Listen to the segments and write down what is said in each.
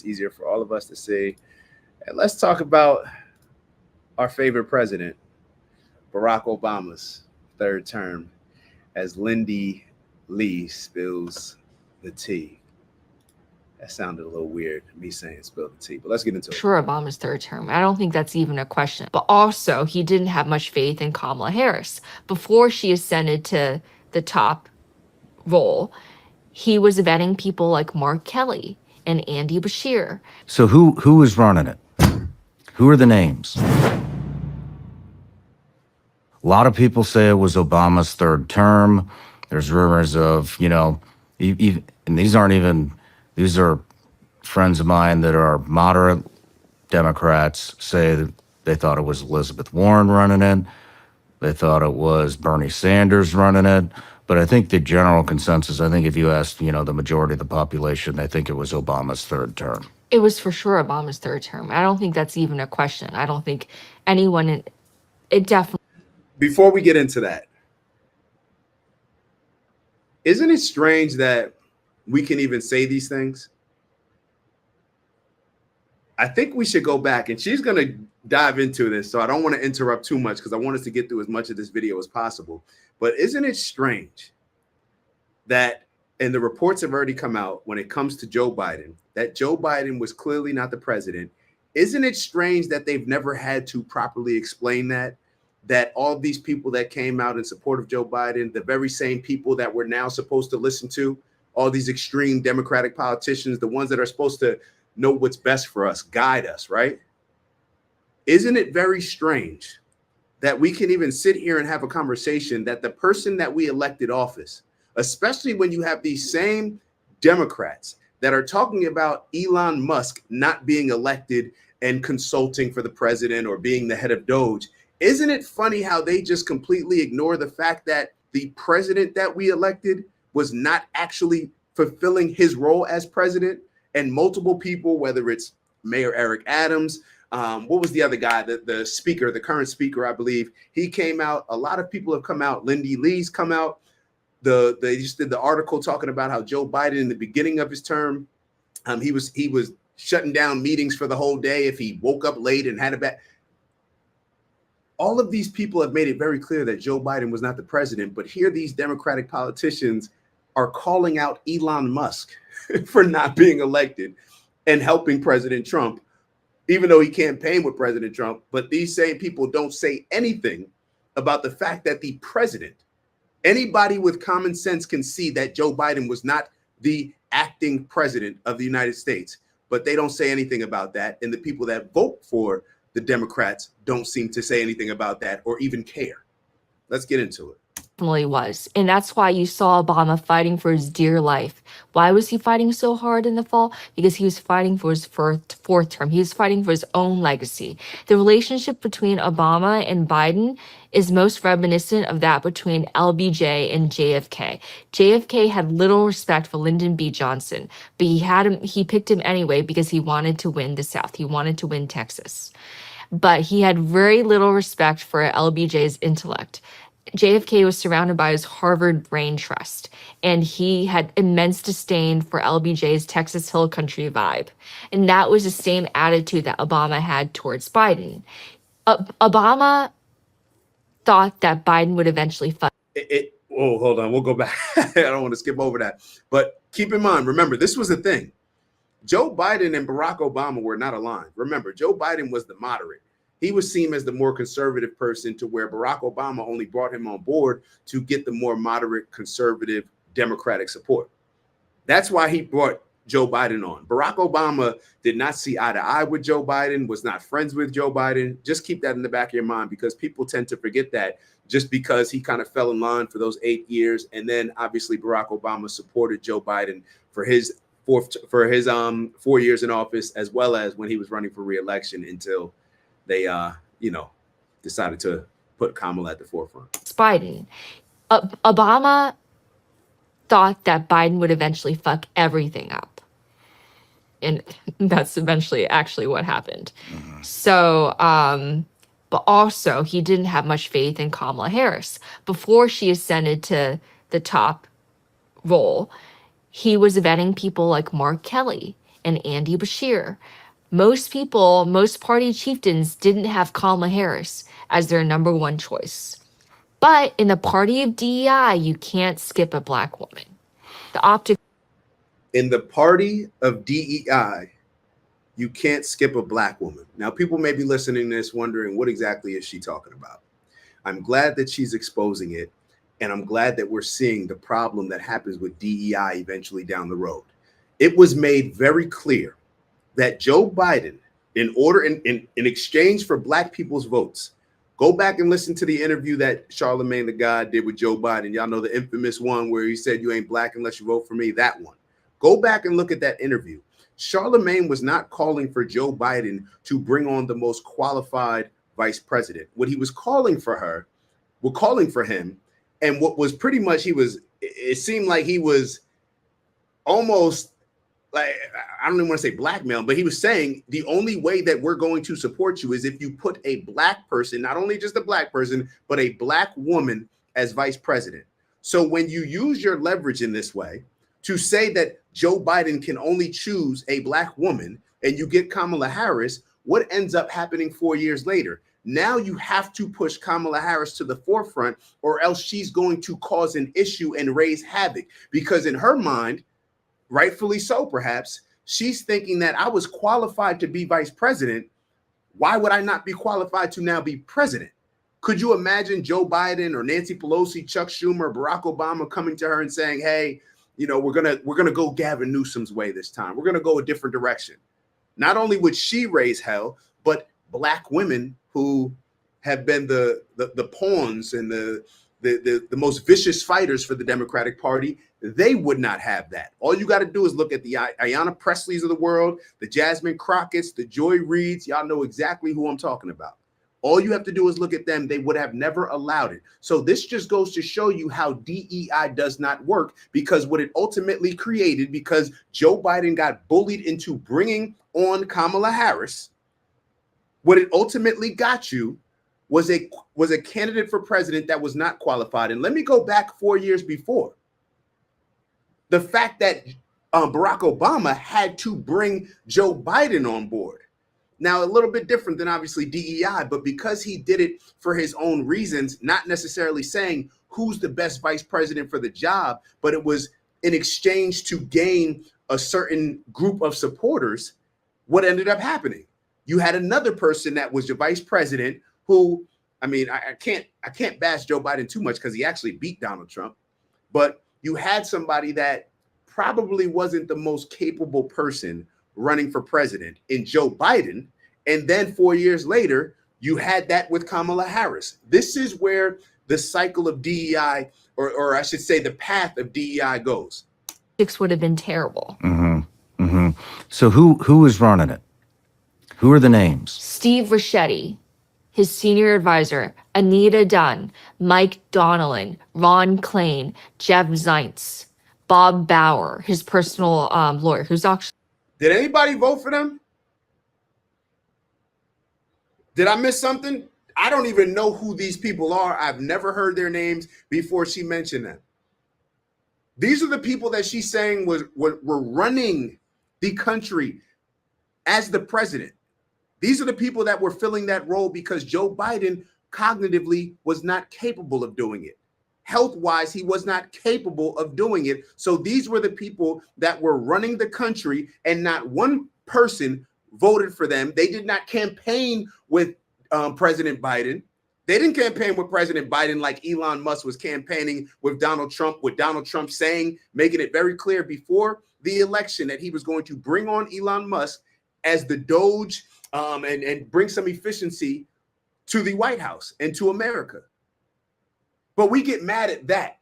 easier for all of us to see. And let's talk about our favorite president, Barack Obama's third term, as Lindy Lee spills the tea. That sounded a little weird, me saying spill the tea, but let's get into it. Sure, Obama's third term. I don't think that's even a question. But also, he didn't have much faith in Kamala Harris. Before she ascended to the top role, he was vetting people like Mark Kelly and Andy Bashir. So who is running it? Who are the names? A lot of people say it was Obama's third term. There's rumors of, and these are friends of mine that are moderate Democrats say that they thought it was Elizabeth Warren running it. They thought it was Bernie Sanders running it. But I think the general consensus, I think if you asked, the majority of the population, they think it was Obama's third term. It was for sure Obama's third term. I don't think that's even a question. I don't think anyone, it definitely. Before we get into that, isn't it strange that we can even say these things? I think we should go back, and she's going to dive into this, so I don't want to interrupt too much because I want us to get through as much of this video as possible. But isn't it strange that, and the reports have already come out when it comes to Joe Biden, that Joe Biden was clearly not the president? Isn't it strange that they've never had to properly explain that all these people that came out in support of Joe Biden, the very same people that we're now supposed to listen to, all these extreme Democratic politicians, the ones that are supposed to know what's best for us, guide us, right? Isn't it very strange that we can even sit here and have a conversation that the person that we elected office, especially when you have these same Democrats that are talking about Elon Musk not being elected and consulting for the president or being the head of Doge, isn't it funny how they just completely ignore the fact that the president that we elected was not actually fulfilling his role as president? And multiple people, whether it's Mayor Eric Adams, what was the other guy, the speaker, the current speaker, I believe, he came out. A lot of people have come out. Lindy Lee's come out. They just did the article talking about how Joe Biden in the beginning of his term, he was shutting down meetings for the whole day if he woke up late and had a bad. All of these people have made it very clear that Joe Biden was not the president, but here these Democratic politicians are calling out Elon Musk for not being elected and helping President Trump, even though he campaigned with President Trump. But these same people don't say anything about the fact that the president, anybody with common sense can see that Joe Biden was not the acting president of the United States, but they don't say anything about that. And the people that vote for the Democrats don't seem to say anything about that or even care. Let's get into it. Definitely was. And that's why you saw Obama fighting for his dear life. Why was he fighting so hard in the fall? Because he was fighting for his fourth term. He was fighting for his own legacy. The relationship between Obama and Biden is most reminiscent of that between LBJ and JFK. JFK had little respect for Lyndon B. Johnson, but he picked him anyway because he wanted to win the South. He wanted to win Texas. But he had very little respect for LBJ's intellect. JFK was surrounded by his Harvard brain trust, and he had immense disdain for LBJ's Texas Hill Country vibe. And that was the same attitude that Obama had towards Biden. Obama thought that Biden would eventually fight. Hold on. We'll go back. I don't want to skip over that. But keep in mind, remember, this was the thing. Joe Biden and Barack Obama were not aligned. Remember, Joe Biden was the moderate. He was seen as the more conservative person, to where Barack Obama only brought him on board to get the more moderate, conservative, Democratic support. That's why he brought Joe Biden on. Barack Obama did not see eye to eye with Joe Biden, was not friends with Joe Biden. Just keep that in the back of your mind, because people tend to forget that just because he kind of fell in line for those 8 years. And then obviously Barack Obama supported Joe Biden for his 4 years in office, as well as when he was running for re-election, until they, decided to put Kamala at the forefront. Biden. Obama thought that Biden would eventually fuck everything up. And that's eventually actually what happened. Mm-hmm. So, but also he didn't have much faith in Kamala Harris. Before she ascended to the top role, he was vetting people like Mark Kelly and Andy Bashir. Most people, most party chieftains didn't have Kamala Harris as their number one choice. But in the party of DEI, you can't skip a black woman. The optics. In the party of DEI, you can't skip a black woman. Now, people may be listening to this wondering, what exactly is she talking about? I'm glad that she's exposing it. And I'm glad that we're seeing the problem that happens with DEI eventually down the road. It was made very clear that Joe Biden, in exchange for black people's votes, go back and listen to the interview that Charlemagne the God did with Joe Biden. Y'all know the infamous one where he said, "You ain't black unless you vote for me." That one. Go back and look at that interview. Charlemagne was not calling for Joe Biden to bring on the most qualified vice president. What he was calling for him, and what was pretty much it seemed like he was almost like, I don't even want to say blackmail, but he was saying the only way that we're going to support you is if you put a black person, not only just a black person, but a black woman as vice president. So when you use your leverage in this way to say that Joe Biden can only choose a black woman and you get Kamala Harris, what ends up happening 4 years later? Now you have to push Kamala Harris to the forefront, or else she's going to cause an issue and raise havoc, because in her mind, rightfully so, perhaps, she's thinking that I was qualified to be vice president. Why would I not be qualified to now be president? Could you imagine Joe Biden or Nancy Pelosi, Chuck Schumer, Barack Obama coming to her and saying, "Hey, we're gonna go Gavin Newsom's way this time. We're gonna go a different direction." Not only would she raise hell, but black women who have been the pawns and the most vicious fighters for the Democratic Party, they would not have that. All you got to do is look at the Ayanna Presleys of the world, the Jasmine Crockett's, the Joy Reids. Y'all know exactly who I'm talking about. All you have to do is look at them. They would have never allowed it. So this just goes to show you how DEI does not work, because what it ultimately created, because Joe Biden got bullied into bringing on Kamala Harris, what it ultimately got you was a candidate for president that was not qualified. And let me go back 4 years before. The fact that Barack Obama had to bring Joe Biden on board. Now, a little bit different than obviously DEI, but because he did it for his own reasons, not necessarily saying who's the best vice president for the job, but it was in exchange to gain a certain group of supporters. What ended up happening? You had another person that was your vice president who, I mean, I can't bash Joe Biden too much because he actually beat Donald Trump, but you had somebody that probably wasn't the most capable person running for president in Joe Biden. And then 4 years later, you had that with Kamala Harris. This is where the cycle of DEI, or I should say the path of DEI goes. Would have been terrible. Mm-hmm. Mm-hmm. So who is running it? Who are the names? Steve Ricchetti, his senior advisor, Anita Dunn, Mike Donnellan, Ron Klain, Jeb Zients, Bob Bauer, his personal lawyer, who's actually... Did anybody vote for them? Did I miss something? I don't even know who these people are. I've never heard their names before she mentioned them. These are the people that she's saying were running the country as the president. These are the people that were filling that role because Joe Biden cognitively was not capable of doing it. Health-wise, he was not capable of doing it. So these were the people that were running the country, and not one person voted for them. They did not campaign with President Biden. They didn't campaign with President Biden like Elon Musk was campaigning with Donald Trump, with Donald Trump saying, making it very clear before the election that he was going to bring on Elon Musk as the Doge and bring some efficiency to the White House and to America. But we get mad at that.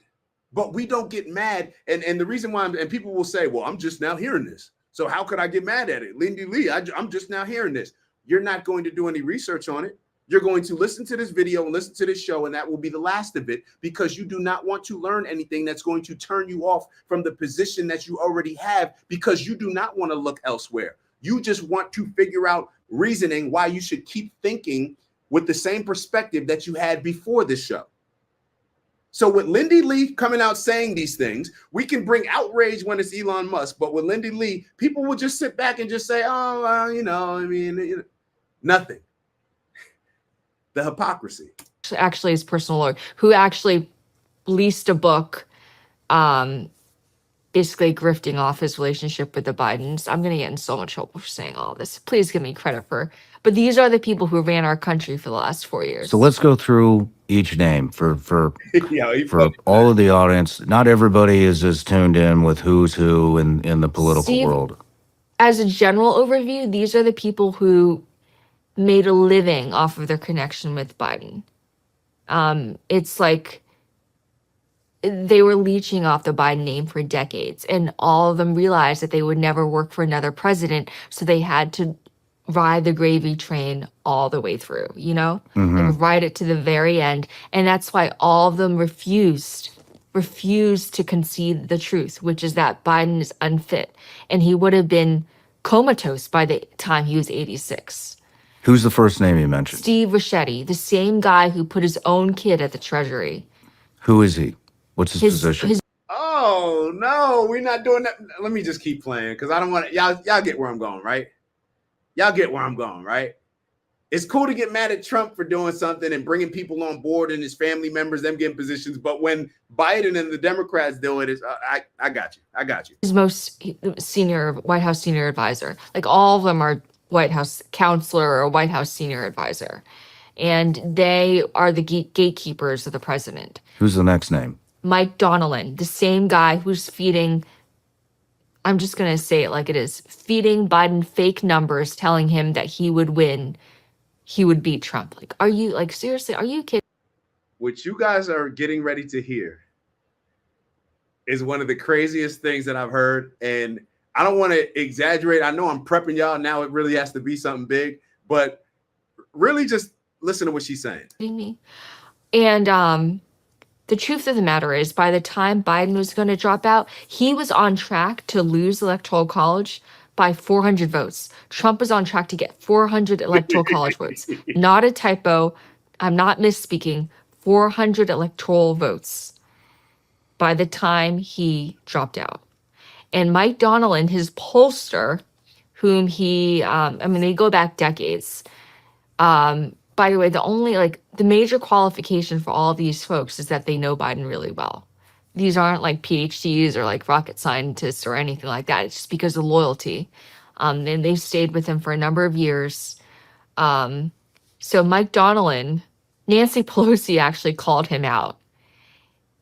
But we don't get mad. And the reason why, and people will say, well, I'm just now hearing this. So how could I get mad at it? Lindy Lee, I'm just now hearing this. You're not going to do any research on it. You're going to listen to this video and listen to this show, and that will be the last of it, because you do not want to learn anything that's going to turn you off from the position that you already have, because you do not want to look elsewhere. You just want to figure out reasoning why you should keep thinking with the same perspective that you had before this show. So with Lindy Lee coming out saying these things, we can bring outrage when it's Elon Musk. But with Lindy Lee, people will just sit back and just say, oh, well, I mean, nothing. The hypocrisy. Actually, his personal lawyer, who actually released a book, basically grifting off his relationship with the Bidens. I'm going to get in so much trouble for saying all this. Please give me credit for. But these are the people who ran our country for the last 4 years. So let's go through each name for Yeah, for all of the audience. Not everybody is as tuned in with who's who in the political Steve, world. As a general overview, these are the people who made a living off of their connection with Biden. It's like they were leeching off the Biden name for decades, and all of them realized that they would never work for another president, so they had to ride the gravy train all the way through, They would ride it to the very end, and that's why all of them refused to concede the truth, which is that Biden is unfit, and he would have been comatose by the time he was 86. Who's the first name you mentioned? Steve Ricchetti, the same guy who put his own kid at the Treasury. Who is he? What's his position? Oh no, we're not doing that. Let me just keep playing because I don't want to. Y'all get where I'm going, right? Y'all get where I'm going, right? It's cool to get mad at Trump for doing something and bringing people on board and his family members, them getting positions. But when Biden and the Democrats do it, I got you. I got you. His most senior White House senior advisor. Like all of them are White House counselor or White House senior advisor. And they are the gatekeepers of the president. Who's the next name? Mike Donnellan, the same guy who's feeding, I'm just going to say it like it is, feeding Biden fake numbers, telling him that he would win, he would beat Trump. Like, seriously, are you kidding? What you guys are getting ready to hear is one of the craziest things that I've heard. And I don't want to exaggerate. I know I'm prepping y'all. Now it really has to be something big. But really just listen to what she's saying. And the truth of the matter is, by the time Biden was going to drop out, he was on track to lose the Electoral College by 400 votes. Trump was on track to get 400 Electoral College votes. Not a typo. I'm not misspeaking. 400 electoral votes by the time he dropped out. And Mike Donnellan, his pollster, whom they go back decades. By the way, the major qualification for all these folks is that they know Biden really well. These aren't like PhDs or like rocket scientists or anything like that. It's just because of loyalty. And they've stayed with him for a number of years. So Mike Donnellan, Nancy Pelosi actually called him out.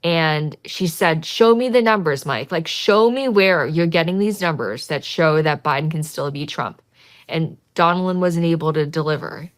And she said, show me the numbers, Mike. Like, show me where you're getting these numbers that show that Biden can still beat Trump. And Donnellan wasn't able to deliver.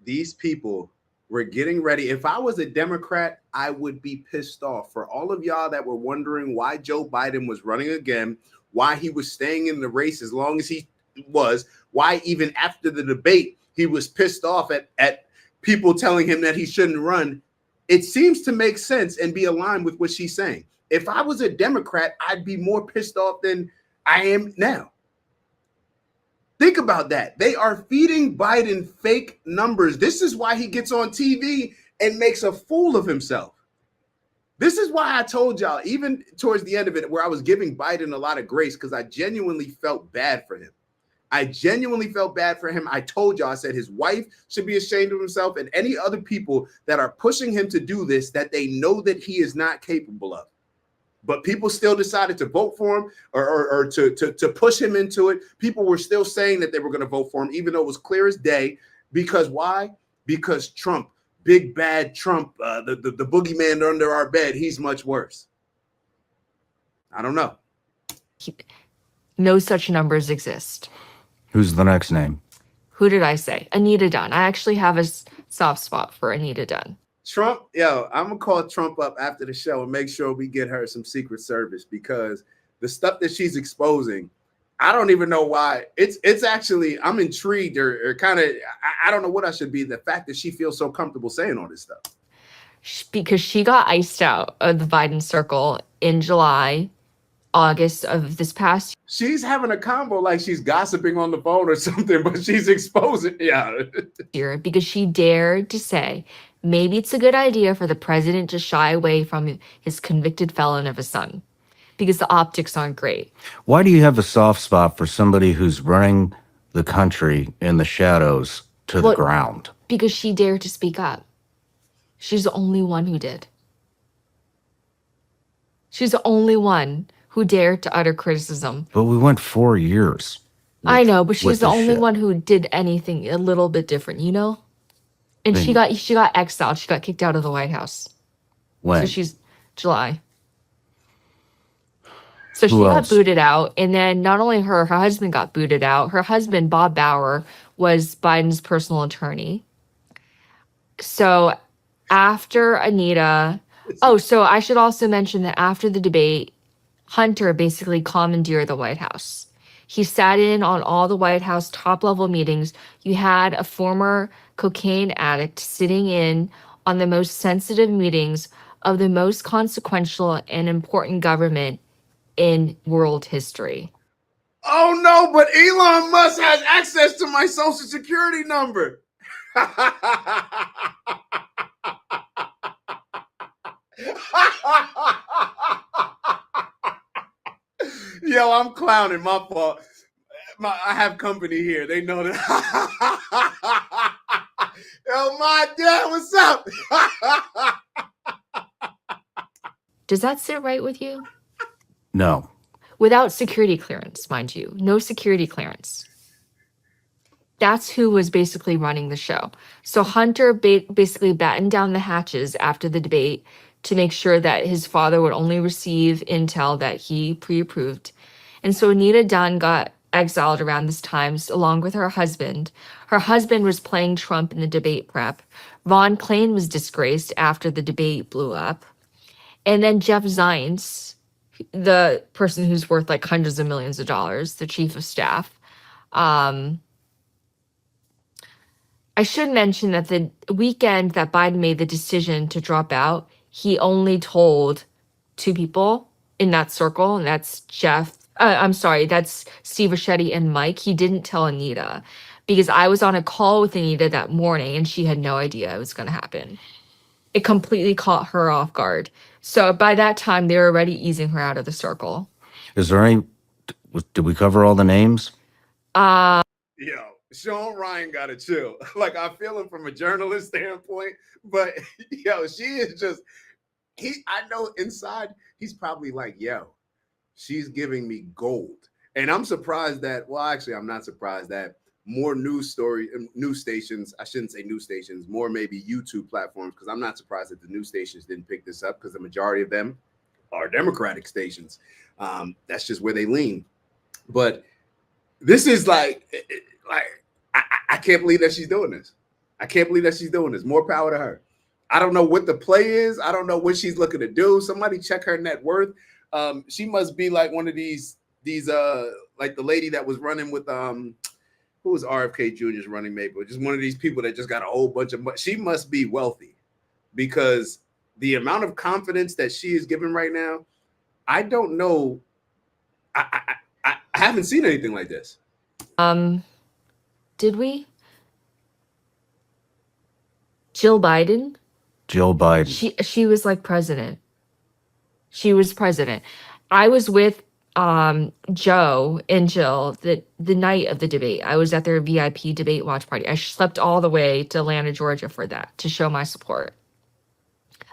These people were getting ready. If I was a Democrat, I would be pissed off. For all of y'all that were wondering why Joe Biden was running again, why he was staying in the race as long as he was, why even after the debate, he was pissed off at people telling him that he shouldn't run. It seems to make sense and be aligned with what she's saying. If I was a Democrat, I'd be more pissed off than I am now. Think about that. They are feeding Biden fake numbers. This is why he gets on TV and makes a fool of himself. This is why I told y'all, even towards the end of it, where I was giving Biden a lot of grace because I genuinely felt bad for him. I told y'all, I said his wife should be ashamed of himself and any other people that are pushing him to do this, that they know that he is not capable of. But people still decided to vote for him or to push him into it. People were still saying that they were going to vote for him, even though it was clear as day. Because why? Because Trump, big bad Trump, the boogeyman under our bed, he's much worse. I don't know. No such numbers exist. Who's the next name? Who did I say? Anita Dunn. I actually have a soft spot for Anita Dunn. Trump, I'm going to call Trump up after the show and make sure we get her some Secret Service because the stuff that she's exposing, I don't even know why. It's actually, I'm intrigued or kind of, I don't know what I should be. The fact that she feels so comfortable saying all this stuff. Because she got iced out of the Biden circle in July August of this past She's having a combo like she's gossiping on the phone or something, but she's exposing. Yeah. year because she dared to say maybe it's a good idea for the president to shy away from his convicted felon of a son because the optics aren't great. Why do you have a soft spot for somebody who's running the country in the shadows to the Well, ground? because she dared to speak up. She's the only one who did. She's the only one who dared to utter criticism. But we went 4 years. I know, but with she's the this only shit. one who did anything a little bit different, you know? And she got exiled. She got kicked out of the White House. When? So she's July. So she Who got else? booted out. And then not only her husband got booted out. Her husband, Bob Bauer, was Biden's personal attorney. So after Anita, so I should also mention that after the debate, Hunter basically commandeered the White House. He sat in on all the White House top level meetings. You had a former cocaine addict sitting in on the most sensitive meetings of the most consequential and important government in world history. Oh no, but Elon Musk has access to my social security number. Yo, I'm clowning. My fault. I have company here. They know that. Yo, my dad, what's up? Does that sit right with you? No. Without security clearance, mind you. No security clearance. That's who was basically running the show. So Hunter basically battened down the hatches after the debate to make sure that his father would only receive intel that he pre-approved. And so Anita Dunn got exiled around this time, along with her husband. Her husband was playing Trump in the debate prep. Ron Klain was disgraced after the debate blew up. And then Jeff Zients, the person who's worth like hundreds of millions of dollars, the chief of staff. I should mention that the weekend that Biden made the decision to drop out, he only told 2 people in that circle, and that's that's Steve Ricchetti and Mike. He didn't tell Anita because I was on a call with Anita that morning and she had no idea it was going to happen. It completely caught her off guard. So by that time, they were already easing her out of the circle. Is there any? Did we cover all the names? Yo, Sean Ryan got to chill. Like, I feel him from a journalist standpoint, but yo, she is just, I know inside, he's probably like, yo, she's giving me gold. And I'm surprised that, well, actually, I'm not surprised that more news stations, I shouldn't say news stations, more maybe YouTube platforms, because I'm not surprised that the news stations didn't pick this up because the majority of them are Democratic stations. That's just where they lean. But this is like I can't believe that she's doing this. I can't believe that she's doing this. More power to her. I don't know what the play is. I don't know what she's looking to do. Somebody check her net worth. She must be like one of these like the lady that was running with who was RFK Jr.'s running mate, but just one of these people that just got a whole bunch of money. She must be wealthy because the amount of confidence that she is giving right now, I don't know. I haven't seen anything like this. Did we? Jill Biden? Jill Biden. She was like president. She was president. I was with Joe and Jill the night of the debate. I was at their VIP debate watch party. I slept all the way to Atlanta, Georgia for that to show my support.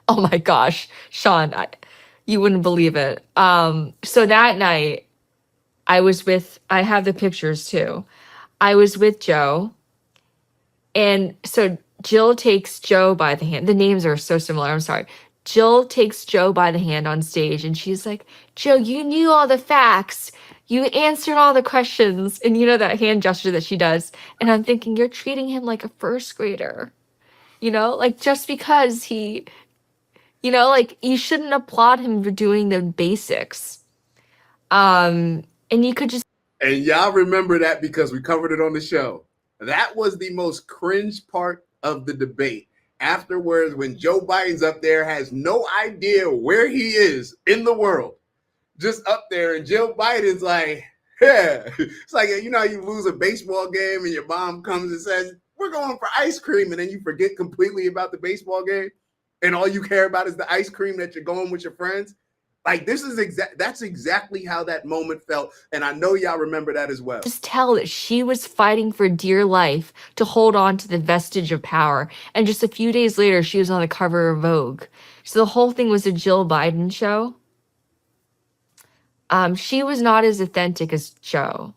Oh my gosh, Sean, you wouldn't believe it. So that night I have the pictures too. I was with Joe. And so Jill takes Joe by the hand. The names are so similar. I'm sorry. Jill takes Joe by the hand on stage and she's like, Joe, you knew all the facts. You answered all the questions. And you know that hand gesture that she does. And I'm thinking, you're treating him like a first grader. You know, like just because he, you know, like you shouldn't applaud him for doing the basics. And you could just. And y'all remember that because we covered it on the show. That was the most cringe part of the debate. Afterwards, when Joe Biden's up there, has no idea where he is in the world. just up there, and Jill Biden's like, yeah. It's like, you know, you lose a baseball game and your mom comes and says, we're going for ice cream, and then you forget completely about the baseball game, and all you care about is the ice cream that you're going with your friends. Like, this is that's exactly how that moment felt, and I know y'all remember that as well. Just tell that she was fighting for dear life to hold on to the vestige of power. And just a few days later, she was on the cover of Vogue. So the whole thing was a Jill Biden show. She was not as authentic as Joe,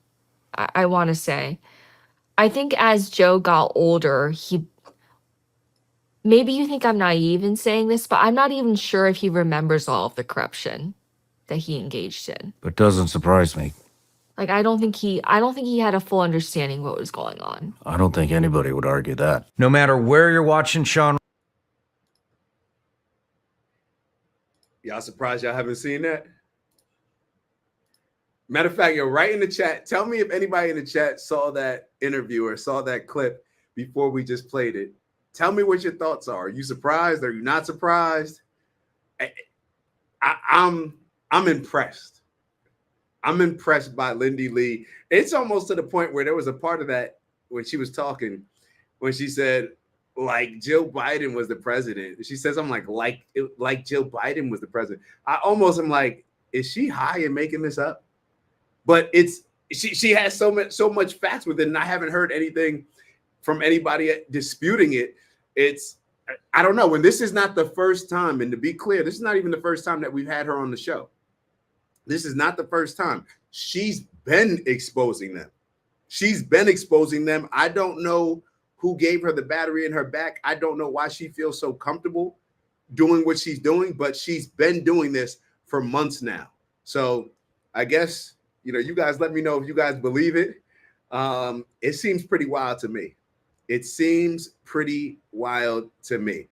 I want to say. I think as Joe got older, maybe you think I'm naive in saying this, but I'm not even sure if he remembers all of the corruption that he engaged in. It doesn't surprise me. Like, I don't think he had a full understanding of what was going on. I don't think anybody would argue that. No matter where you're watching Sean. Y'all surprised y'all haven't seen that? Matter of fact, write in the chat. Tell me if anybody in the chat saw that interview or saw that clip before we just played it. Tell me what your thoughts are. Are you surprised? Are you not surprised? I'm impressed. I'm impressed by Lindy Lee. It's almost to the point where there was a part of that when she was talking, when she said, like Jill Biden was the president. She says, I'm like Jill Biden was the president. I almost am like, is she high and making this up? But she has so much facts with it, and I haven't heard anything from anybody disputing it. I don't know. And this is not the first time, and to be clear, this is not even the first time that we've had her on the show. This is not the first time. She's been exposing them. I don't know who gave her the battery in her back. I don't know why she feels so comfortable doing what she's doing, but she's been doing this for months now. So I guess, you guys let me know if you guys believe it. It seems pretty wild to me.